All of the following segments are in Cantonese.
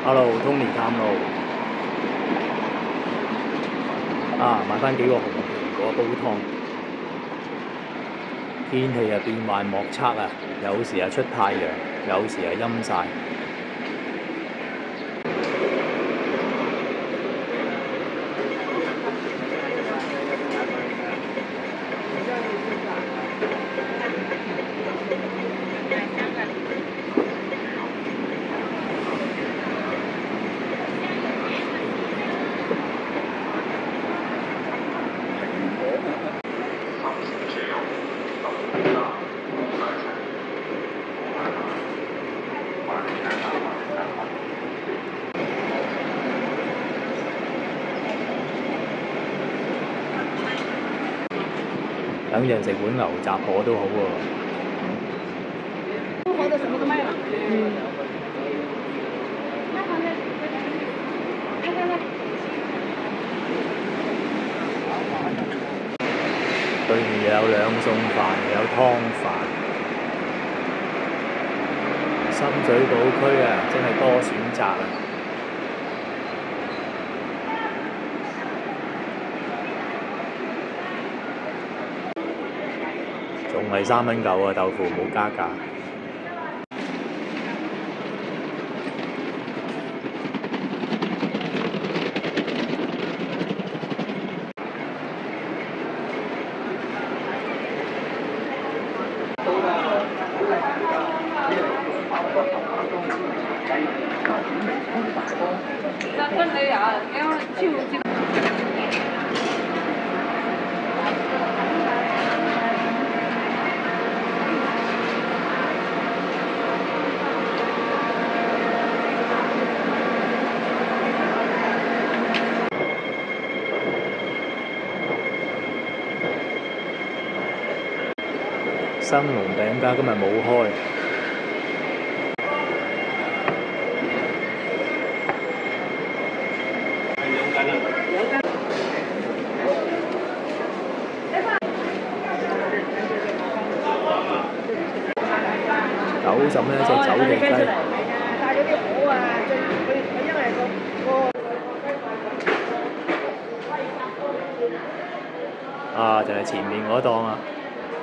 Hello，Tony 探路買翻幾個紅蘋果煲湯。天氣變幻莫測啊，有時出太陽，有時陰曬。等陣食碗牛雜河都好喎。對面又有兩餸飯，又有湯飯。深水埗區啊，真係多選擇啊！仲係3蚊9啊，豆腐冇加價。新龍餅家今日冇開。90蚊一隻走地雞。帶嗰啲鵝啊，佢因為就係前面嗰檔啊，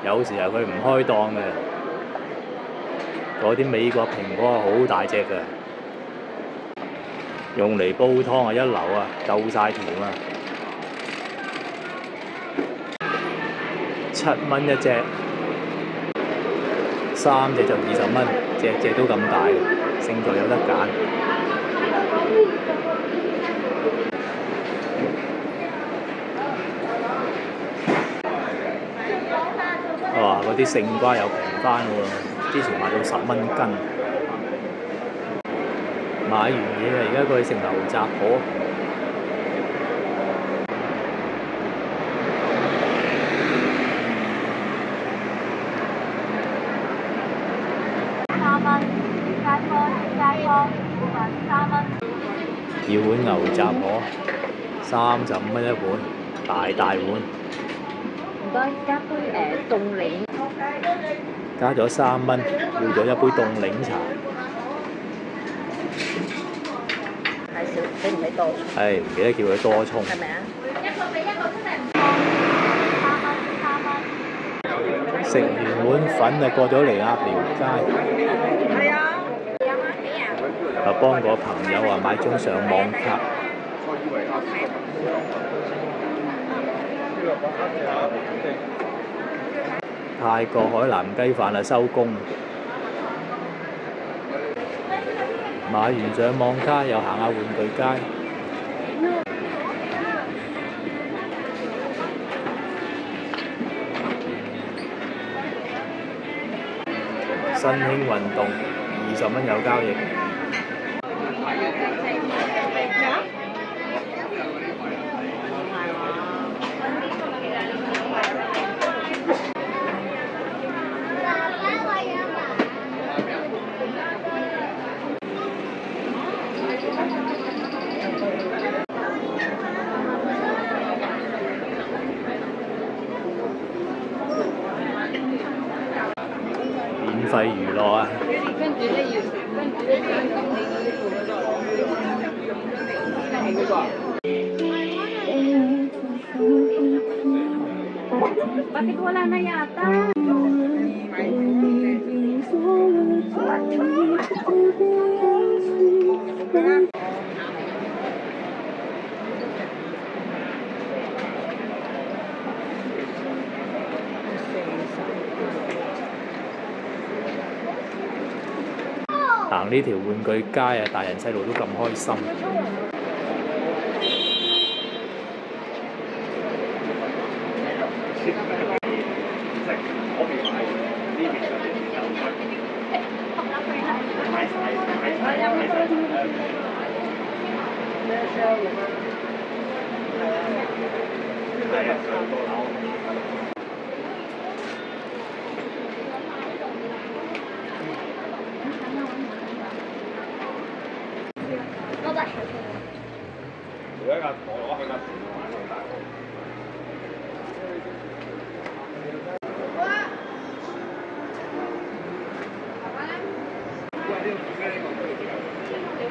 有時佢唔開檔嘅。嗰啲美國蘋果好大隻㗎，用嚟煲湯一流啊，夠晒甜啊！7蚊一隻，3隻就20蚊，隻都咁大，勝在有得揀。哇！嗰啲勝瓜又平翻喎，之前賣到10蚊斤。買完嘢而家過去食牛雜河。要碗牛雜河，35蚊一碗，大碗。唔該，加杯凍檸。加咗3蚊，要咗一杯凍檸茶。太少，俾唔俾多？唔記得叫佢多葱。係咪啊？食完碗粉就過咗嚟鴨寮街。係啊。幫個朋友買張上網卡。泰國海南雞飯收工。買完上網卡又行下玩具街。新興運動20蚊有交易。免費娛樂啊！跟住咧要，跟住咧想咁你嗰啲 Pakai bola na yata.行呢條玩具街啊，大人細路都咁開心。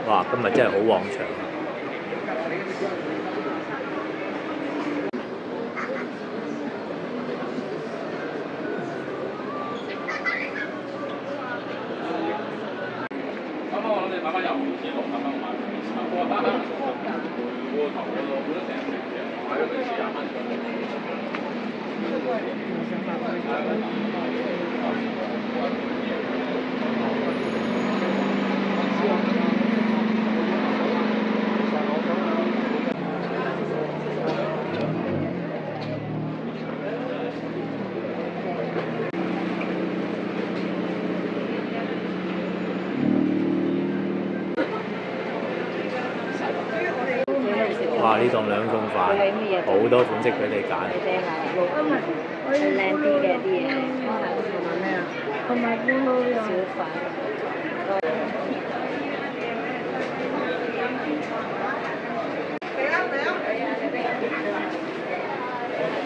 哇！今日真係好旺場啊！哇！呢檔兩餸飯好多款式俾你揀。靚啲嘅啲嘢，同埋咩啊？同埋烏龍小飯。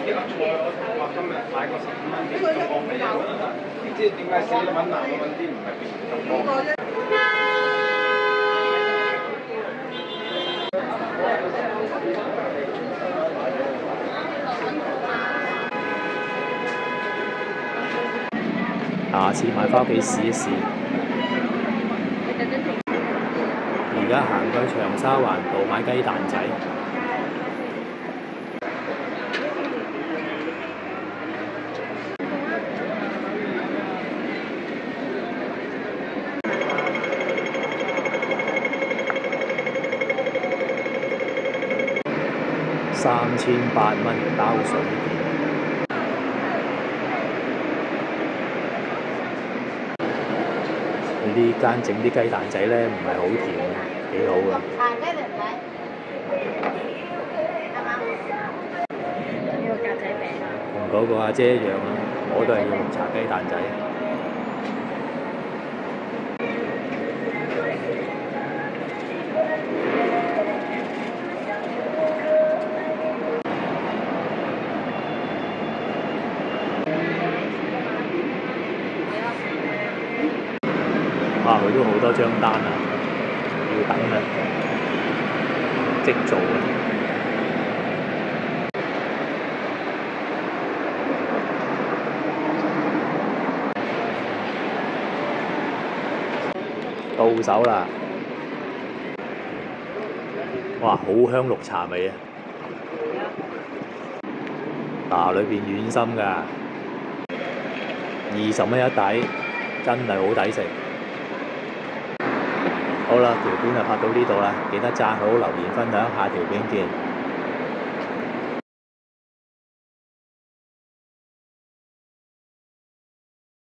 呢個菜我話今日買個15蚊嘅，就放俾人啦。唔知點解寫揾南揾啲唔係咁多。下次買翻屋企試一試。而家行去長沙灣道買雞蛋仔。3800蚊包水電。呢間整啲雞蛋仔咧唔係好甜嘅，幾好㗎。呢個格仔餅啊！同嗰個阿姐一樣啊，我都係要綠茶雞蛋仔。哇！佢都好多張單啊，要等啊，即做啊！到手啦！哇！好香綠茶味啊！嗱，裏邊軟心㗎，20蚊一底，真係好抵食。好啦，條片就拍到呢度啦，記得讚好、留言、分享，下條片見。